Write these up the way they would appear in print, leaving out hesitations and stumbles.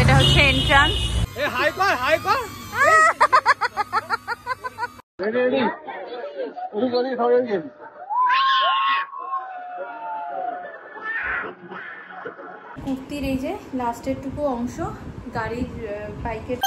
এটা হচ্ছে entrance. High কর হাই কর। রেডি ওই গলি খাওয়া গেল। কুর্তির এই যে লাস্টের টুকু অংশ গাড়ির বাইকের।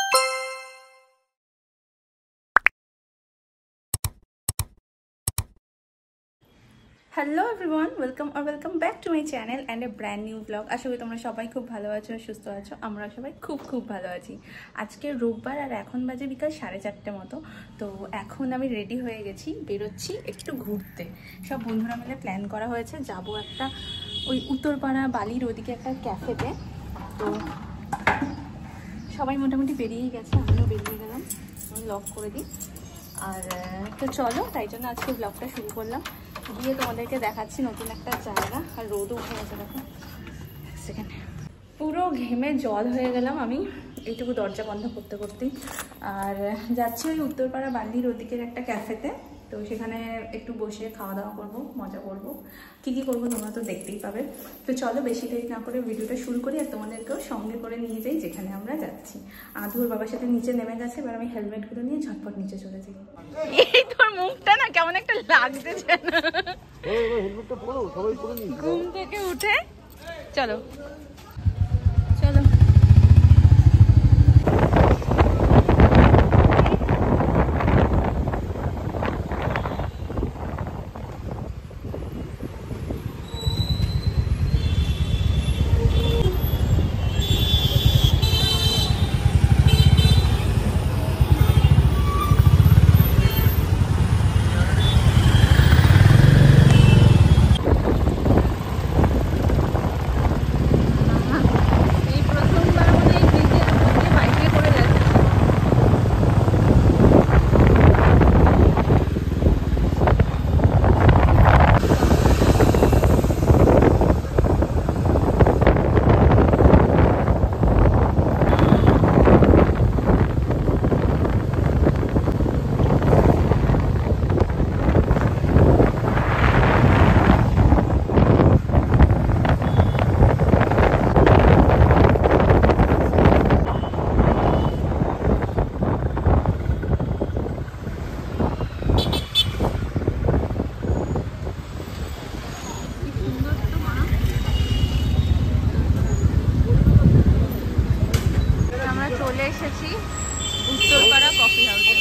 Hello everyone, welcome back to my channel and a brand new blog. আশা করি তোমরা সবাই খুব ভালো আছো, সুস্থ আছো। আমরা সবাই খুব ভালো আছি। আজকে রোববার আর এখন বাজে বিকাল 4:30 মতো। তো এখন আমি রেডি হয়ে গেছি, বেরোচ্ছি একটু ঘুরতে। সব বন্ধুরা মিলে প্ল্যান করা হয়েছে, যাব একটা ওই উত্তরপাড়া বালির ওদিকে একটা ক্যাফেতে। তো সবাই মোটামুটি বেরিয়েই গেছে, আমিও বেরিয়ে গেলাম, আমি লক করে দিই। আর তো চলো, তাই জন্য আজকে ব্লগটা শুরু করলাম। গিয়ে তোমাদেরকে দেখাচ্ছি নতুন একটা জায়গা। আর রোদও উঠে গেছে, দেখো। সেকেন্ড পুরো ঘেমে জল হয়ে গেলাম আমি এইটুকু দরজা বন্ধ করতে করতেই। আর যাচ্ছি ওই উত্তরপাড়া বালির ওদিকের একটা ক্যাফেতে। তো সেখানে একটু বসে খাওয়া দাওয়া করবো, মজা করবো। কী করবো তোমরা তো দেখতেই পাবে। তো চলো বেশি দেরি না করে ভিডিওটা শুরু করি, আর তোমাদেরকেও সঙ্গে করে নিয়ে যাই যেখানে আমরা যাচ্ছি। আধুর বাবার সাথে নিচে নেমে গেছে, এবার আমি হেলমেটগুলো নিয়ে ঝটপট নিচে চলে যাই। এই তোর মুখটা না কেমন একটা লাগতেছে না? ঘুম থেকে উঠে চলো চলো। উত্তরপাড়া কফি হাউসে।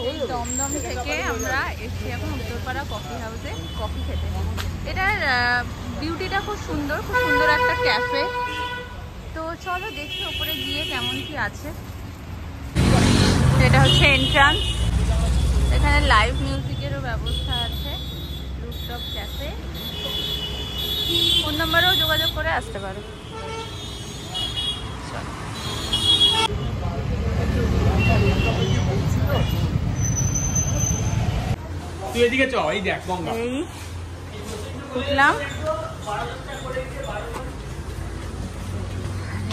এই দমদম থেকে আমরা এসেছি এখন উত্তরপাড়া কফি হাউসে কফি খেতে। এটার বিউটিটা খুব সুন্দর একটা ক্যাফে। তো চলো দেখি ওপরে গিয়ে কেমন কি আছে। এটা হচ্ছে এন্ট্রান্স। এখানে লাইভ মিউজিকেরও ব্যবস্থা আছে, রুফটপ ক্যাফে। ফোন নাম্বারেও যোগাযোগ করে আসতে পারো। তুই এদিকে চ, এই দেখ গঙ্গা। এই উঠলাম,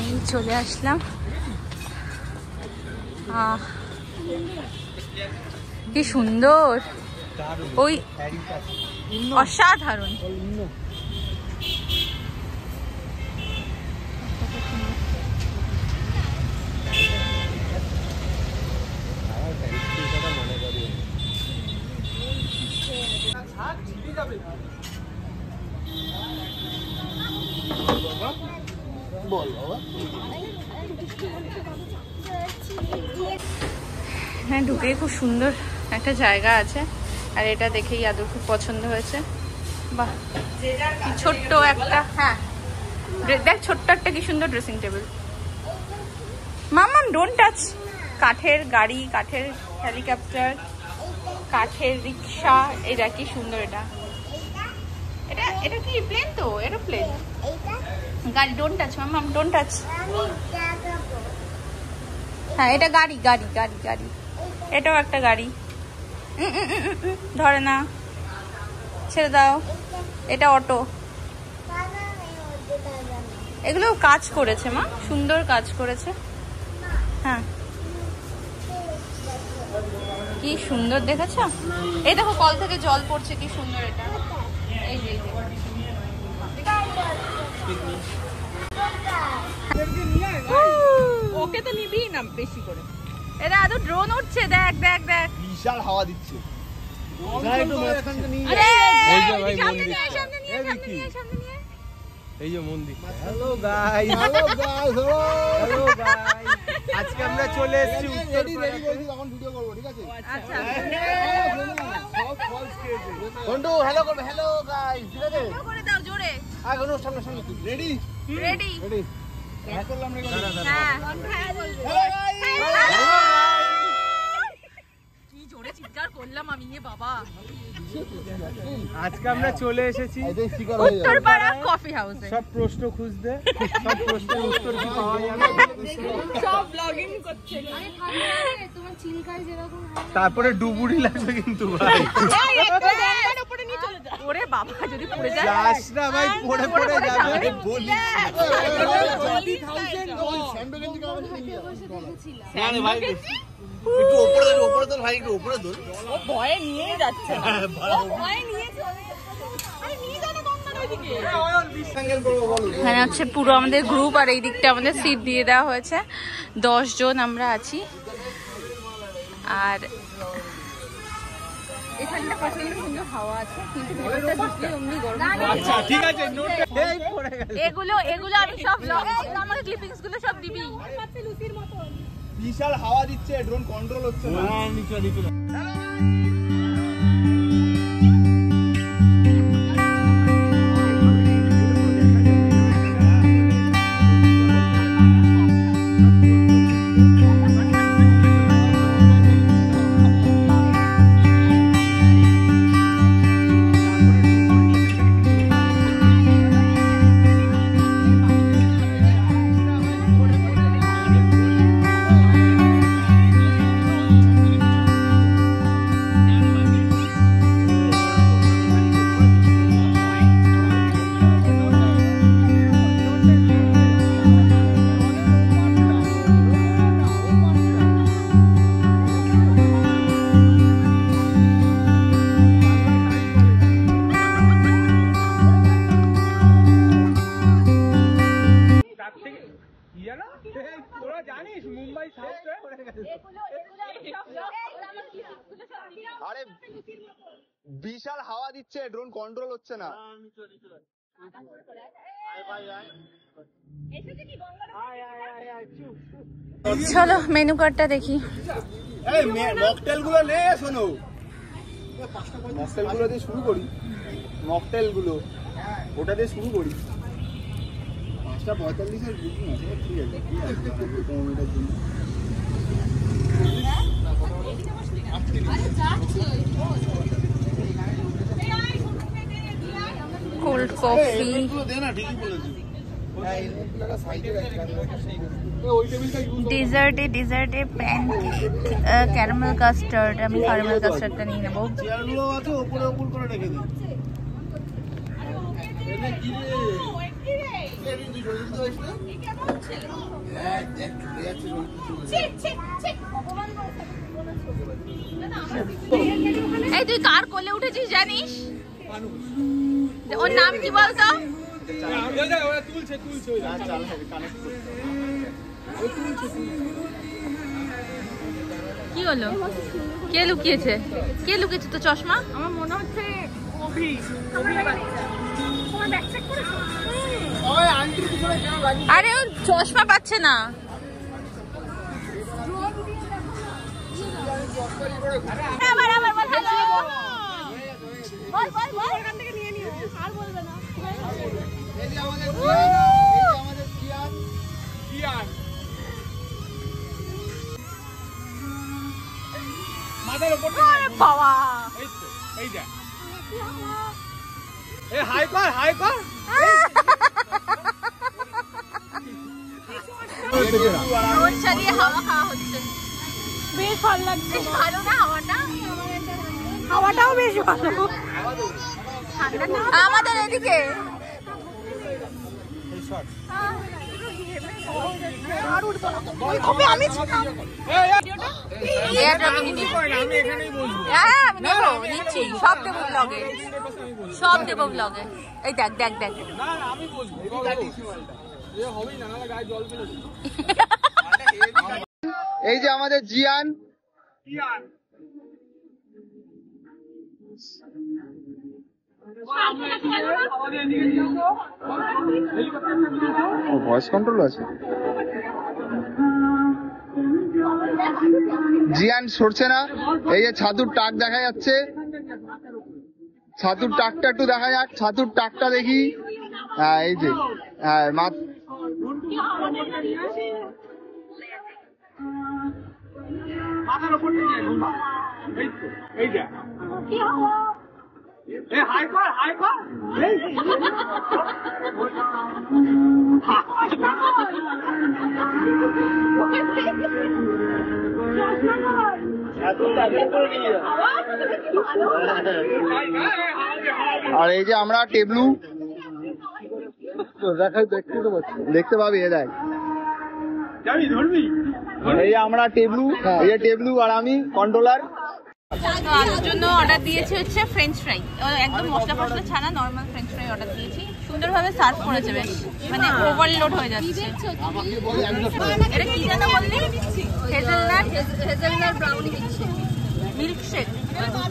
এই চলে আসলাম। কি সুন্দর, ওই অসাধারণ। হ্যাঁ, ঢুকেই খুব সুন্দর একটা জায়গা আছে। আর এটা দেখেই আদৌ খুব পছন্দ হয়েছে। বাহ, ছোট্ট একটা, হ্যাঁ দেখ ছোট্ট একটা কি সুন্দর dressing table. Mamam don't touch. কাঠের গাড়ি, কাঠের হেলিকপ্টার, কাঠের রিক্সা। এটা কি সুন্দর। এটা এটা কি প্লেন? তো এরোপ্লেন গাড়ি। Don't touch Mamam, don't touch. হ্যাঁ এটা গাড়ি গাড়ি গাড়ি গাড়ি। এটাও একটা গাড়ি। ধরে না, ছেড়ে দাও। এটা অটো। এগুলো কাজ করেছে মা, সুন্দর কাজ করেছে। হ্যাঁ কি সুন্দর দেখেছো? এই দেখো কল থেকে জল পড়ছে, কি সুন্দর এটা। এই যে ওকে তো নিবি না বেশি করে। এটা এত ড্রোন উঠছে, দেখ দেখ দেখ, বিশাল হাওয়া দিচ্ছে। এই যে মন্দির। Hello guys, hello guys, hello guys. আজকে আমরা চলে এসেছি উত্তরপাড়াতে। তখন ভিডিও করব, ঠিক আছে? আচ্ছা সব ফলস খেয়েছে। বন্ধু হ্যালো করবে, হ্যালো গাইস, ঠিক আছে? করে দাও জোরে। আগুন সামনে সামনে। Ready ready ready. এক করলাম রে। হ্যাঁ হ্যালো গাইস। কি জোরে চিৎকার করলাম আমি, এ বাবা। আজকে আমরা চলে এসেছি উত্তরপাড়া কফি হাউসে সব প্রশ্ন খুঁজতে। সব প্রশ্নের উত্তর কি পাওয়া যাবে? সব ব্লগিং করছে। তোমার চিলকায় যেরকম তারপরে ডুবুরি লাগবে কিন্তু ভাই। উপরে নিয়ে চলে যা। ওরে বাবা যদি পড়ে যায়। যাস না ভাই, পড়ে পড়ে যাবে। বলি দেখেছিলাম। ভাই একটু উপরে তোল, উপরে তোল ভাই, একটু উপরে তোল। ও ভয়ে নিয়ে যাচ্ছে না। ও ভয়ে নিয়ে চলে যাচ্ছে। আরে নিয়ে যা না গঙ্গার ওইদিকে। এখানে হচ্ছে পুরো আমাদের গ্রুপ, আর এই দিকটা আমাদের সিট দিয়ে দেওয়া হয়েছে। 10 জন আমরা আছি। আর এখানটা প্রচন্ড সুন্দর হাওয়া আছে, কিন্তু ভেতরটা ঢুকলে অমনি গরম। আচ্ছা ঠিক আছে, নোট এই পড়ে গেল। এগুলো আমি সব ব্লগ, আমাদের ক্লিপিংস গুলো সব দিবি। লুসির মতো বিশাল হাওয়া দিচ্ছে, ড্রোন কন্ট্রোল হচ্ছে না। আরে বিশাল হাওয়া দিচ্ছে, ড্রোন কন্ট্রোল হচ্ছে না। চলো মেনু কার্ডটা দেখি। এই মকটেল গুলো নে, শোনো মকটেল গুলো দিয়ে শুরু করি। মকটেল গুলো ওটা দিয়ে শুরু করি। 5:45 বুকিং আছে, ঠিক আছে? কি আছে 15 মিনিটের জন্য? কোল্ড কফি, ডেজার্টে প্যানকেক, ক্যারামেল কাস্টার্ড। আমি ক্যারামেল কাস্টার্ডটা নিয়ে নেবো। চেয়ারগুলো আছে, উপরে উপর করে রেখে দিই। এই তুই কার কোলে উঠেছিস জানিস? ওর নাম কি বলতো? কি হলো? কে লুকিয়েছে? কে লুকিয়েছে তো চশমা? আমার মনে হচ্ছে আরে ও চশমা পাচ্ছে না। বাবা হাই কর, হাই কর। রোদ চালিয়ে হাওয়া খাওয়া হচ্ছে, বেশ ভালো লাগছে। ভালো না হাওয়াটা? হাওয়াটাও বেশ ভালো। আমাদের এদিকে আমি নিচ্ছি, সব দেবো ব্লগে, সব দেবো ব্লগে। এই দেখ দেখ দেখ, এই যে আমাদের জিয়ান, ভয়েস কন্ট্রোল আছে। জিয়ান সরছে না। এই যে ছাতুর টাক দেখা যাচ্ছে, ছাতুর টাকটা একটু দেখা যাক, ছাতুর টাকটা দেখি। হ্যাঁ এই যে, হ্যাঁ মাথার উপর দিয়ে ঘুমা, এই যে এই হাই কর এই আর এই যে আমরা টেবলু দেখতে পাবি, এ দেখ এই আমরা টেবলু, এই যে টেবলু আর আমি কন্ট্রোলার। তো আজকের জন্য অর্ডার দিয়েছি হচ্ছে ফ্রেঞ্চ ফ্রাই, একদম মশলা ফসলা ছাড়া নর্মাল ফ্রেঞ্চ ফ্রাই অর্ডার দিয়েছি। সুন্দরভাবে সার্ভ করেছে, বেশ মানে ওভারলোড হয়ে যাচ্ছে। এটা কি যেন বললি? হেজেলনাট ব্রাউনি মিল্কশেক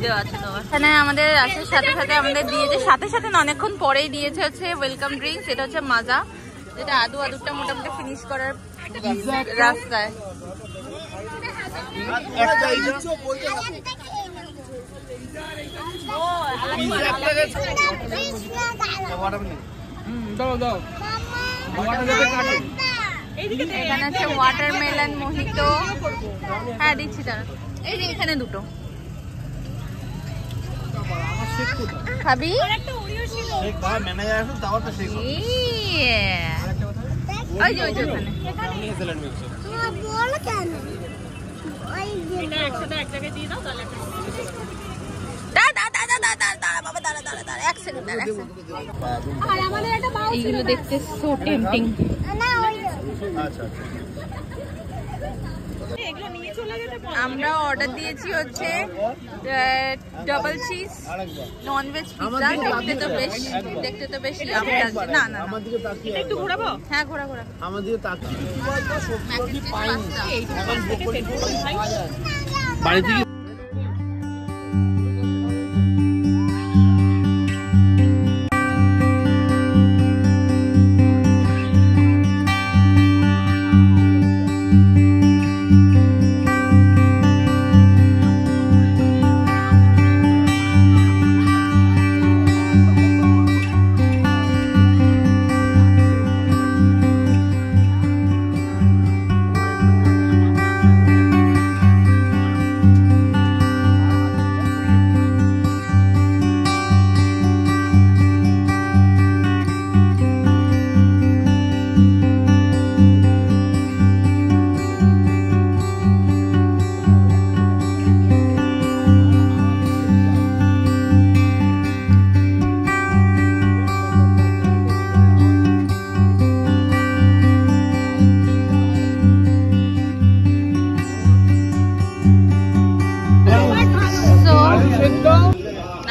দেওয়া আছে তোমার এখানে। আমাদের আসার সাথে সাথে আমাদের দিয়েছে, সাথে সাথে না অনেকক্ষণ পরেই দিয়েছে হচ্ছে ওয়েলকাম ড্রিঙ্কস। এটা হচ্ছে মাজা, যেটা আদুটা মোটামুটি ফিনিশ করার রাস্তায়। এখানে আছে ওয়াটারমেলন মোহিতো। হ্যাঁ দিচ্ছি, তারা এই যে এখানে দুটো খাবি। ওই যে এইগুলো দেখতে সো টেম্পটিং। আমরা অর্ডার দিয়েছি হচ্ছে ডাবল চিজ ননভেজ পিৎজা। দেখতে তো বেশ ইয়ামি লাগছে। না না একটু ঘোরাবো। হ্যাঁ ঘোরা আমাদের বাড়ি থেকে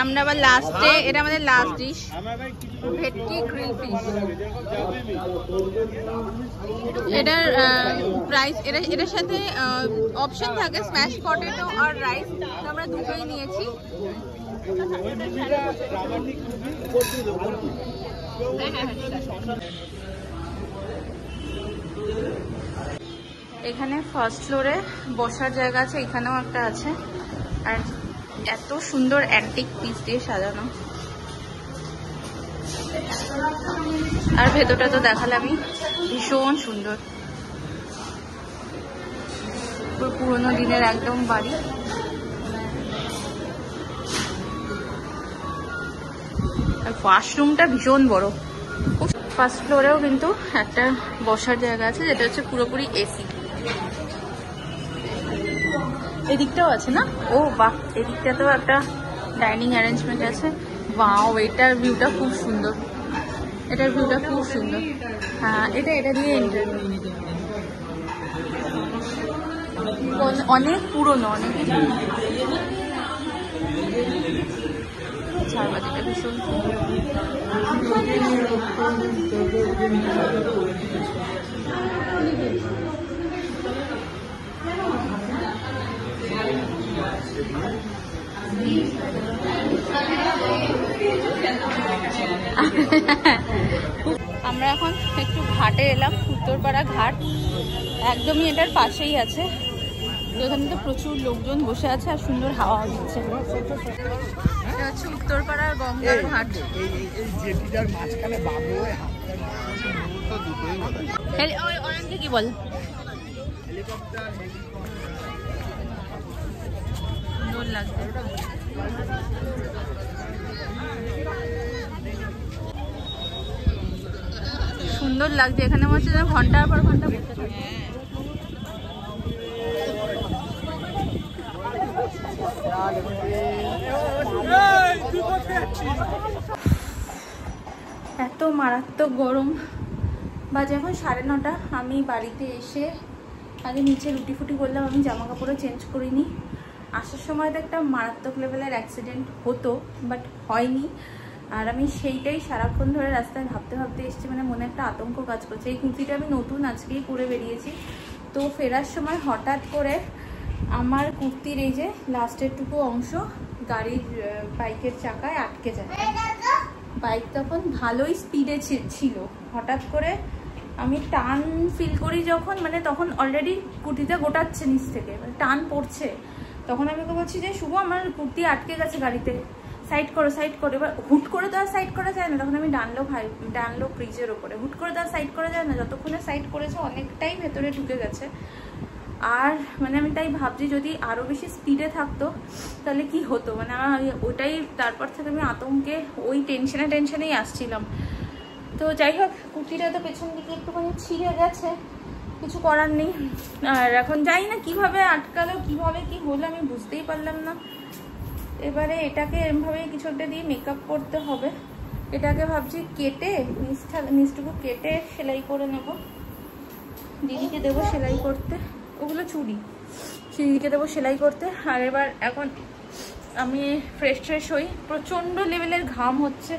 আমরা আবার লাস্টে, এটা আমাদের লাস্ট ডিশ, ভেটকি গ্রিল ফিশ। এটার প্রাইস, এটার সাথে অপশন থাকে স্ম্যাশ পটেটো আর রাইস, তো আমরা দুটোই নিয়েছি। এখানে ফার্স্ট ফ্লোরে বসার জায়গা আছে, এখানেও একটা আছে। আর এত সুন্দর অ্যান্টিক পিস দিয়ে সাজানো। আর ভেতরটা তো দেখালামই, ভীষণ সুন্দর, পুরোনো দিনের একদম বাড়ি। আর ওয়াশরুমটা ভীষণ বড়। ফার্স্ট ফ্লোরেও কিন্তু একটা বসার জায়গা আছে, যেটা হচ্ছে পুরোপুরি এসি। এদিকটাও আছে না? ও বাহ, এদিকটাতেও একটা ডাইনিং অ্যারেঞ্জমেন্ট আছে। ওয়াও, এটার ভিউটা খুব সুন্দর, এটার ভিউটা খুব সুন্দর। হ্যাঁ, এটা দিয়ে এন্টার, অনেক পুরনো, অনেক ঝাড়বাতিটা ভীষণ আমরা এখন একটু ঘাটে এলাম, উত্তরপাড়া ঘাট, একদমই এটার পাশেই আছে। এখানে তো প্রচুর লোকজন বসে আছে আর সুন্দর হাওয়া দিচ্ছে। এটা হচ্ছে উত্তরপাড়ার গঙ্গার ঘাট। অয়নকে কি বল? সুন্দর লাগছে, সুন্দর লাগছে। এখানে মনে হচ্ছে ঘন্টার পর ঘন্টা বসে থাকে। এত মারাত্মক গরম, বাজে এখন 9:30। আমি বাড়িতে এসে আগে নিচে রুটি ফুটি করলাম, আমি জামা কাপড়ও চেঞ্জ করিনি। আসার সময় তো একটা মারাত্মক লেভেলের অ্যাক্সিডেন্ট হতো, বাট হয়নি। আর আমি সেইটাই সারাক্ষণ ধরে রাস্তায় ভাবতে ভাবতে এসেছি, মানে মনে একটা আতঙ্ক কাজ করছে। এই কুর্তিটা আমি নতুন আজকেই পরে বেরিয়েছি, তো ফেরার সময় হঠাৎ করে আমার কুর্তির এই যে লাস্টেরটুকু অংশ গাড়ির বাইকের চাকায় আটকে যায়। বাইক তখন ভালোই স্পিডে ছিল, হঠাৎ করে আমি টান ফিল করি যখন, মানে তখন অলরেডি কুর্তিটা গোটাচ্ছে নিচ থেকে, মানে টান পড়ছে। তখন আমি তো বলছি যে শুভ আমার কুর্তি আটকে গেছে গাড়িতে, সাইড করো সাইড করো। এবার হুট করে তো আর সাইড করা যায় না, তখন আমি ডানলো ব্রিজের ওপরে, হুট করে তো আর সাইড করা যায় না। যতক্ষণে সাইড করেছে অনেকটাই ভেতরে ঢুকে গেছে। আর মানে আমি তাই ভাবছি যদি আরও বেশি স্পিডে থাকতো তাহলে কি হতো, মানে আমার ওটাই, তারপর থেকে আমি আতঙ্কে ওই টেনশনেই আসছিলাম। তো যাই হোক, কুর্তিটা তো পেছন দিকে একটুখানি ছিঁড়ে গেছে, কিছু করার নেই। আর এখন যাই না কিভাবে আটকালো, কিভাবে কি হলো আমি বুঝতেই পারলাম না। এবারে এটাকে এরমভাবে কিছু একটা দিয়ে মেকআপ করতে হবে। এটাকে ভাবছি কেটে নিচটুকু কেটে সেলাই করে নেব, দিদিকে দেবো সেলাই করতে। ওগুলো চুড়ি, দিদিকে দেবো সেলাই করতে। আর এবার এখন আমি ফ্রেশ হই, প্রচণ্ড লেভেলের ঘাম হচ্ছে,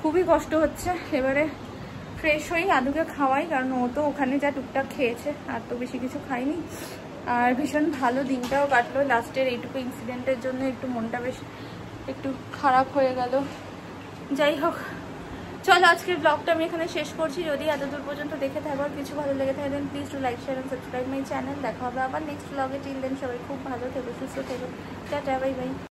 খুবই কষ্ট হচ্ছে। এবারে ফ্রেশ হই, আদুকে খাওয়াই, কারণ ও তো ওখানে যা টুকটাক খেয়েছে, আর তো বেশি কিছু খাইনি। আর ভীষণ ভালো দিনটাও কাটলো, লাস্টের এইটুকু ইনসিডেন্টের জন্য একটু মনটা বেশ একটু খারাপ হয়ে গেল। যাই হোক, চলো আজকের ব্লগটা আমি এখানে শেষ করছি। যদি এতদূর পর্যন্ত দেখে থাকো আর কিছু ভালো লেগে থাকে then please to like share and subscribe my channel. দেখা হবে আবার নেক্সট ব্লগে। টিল দেন সবাই খুব ভালো থেকো, সুস্থ থেকো, টাটা, বাই বাই।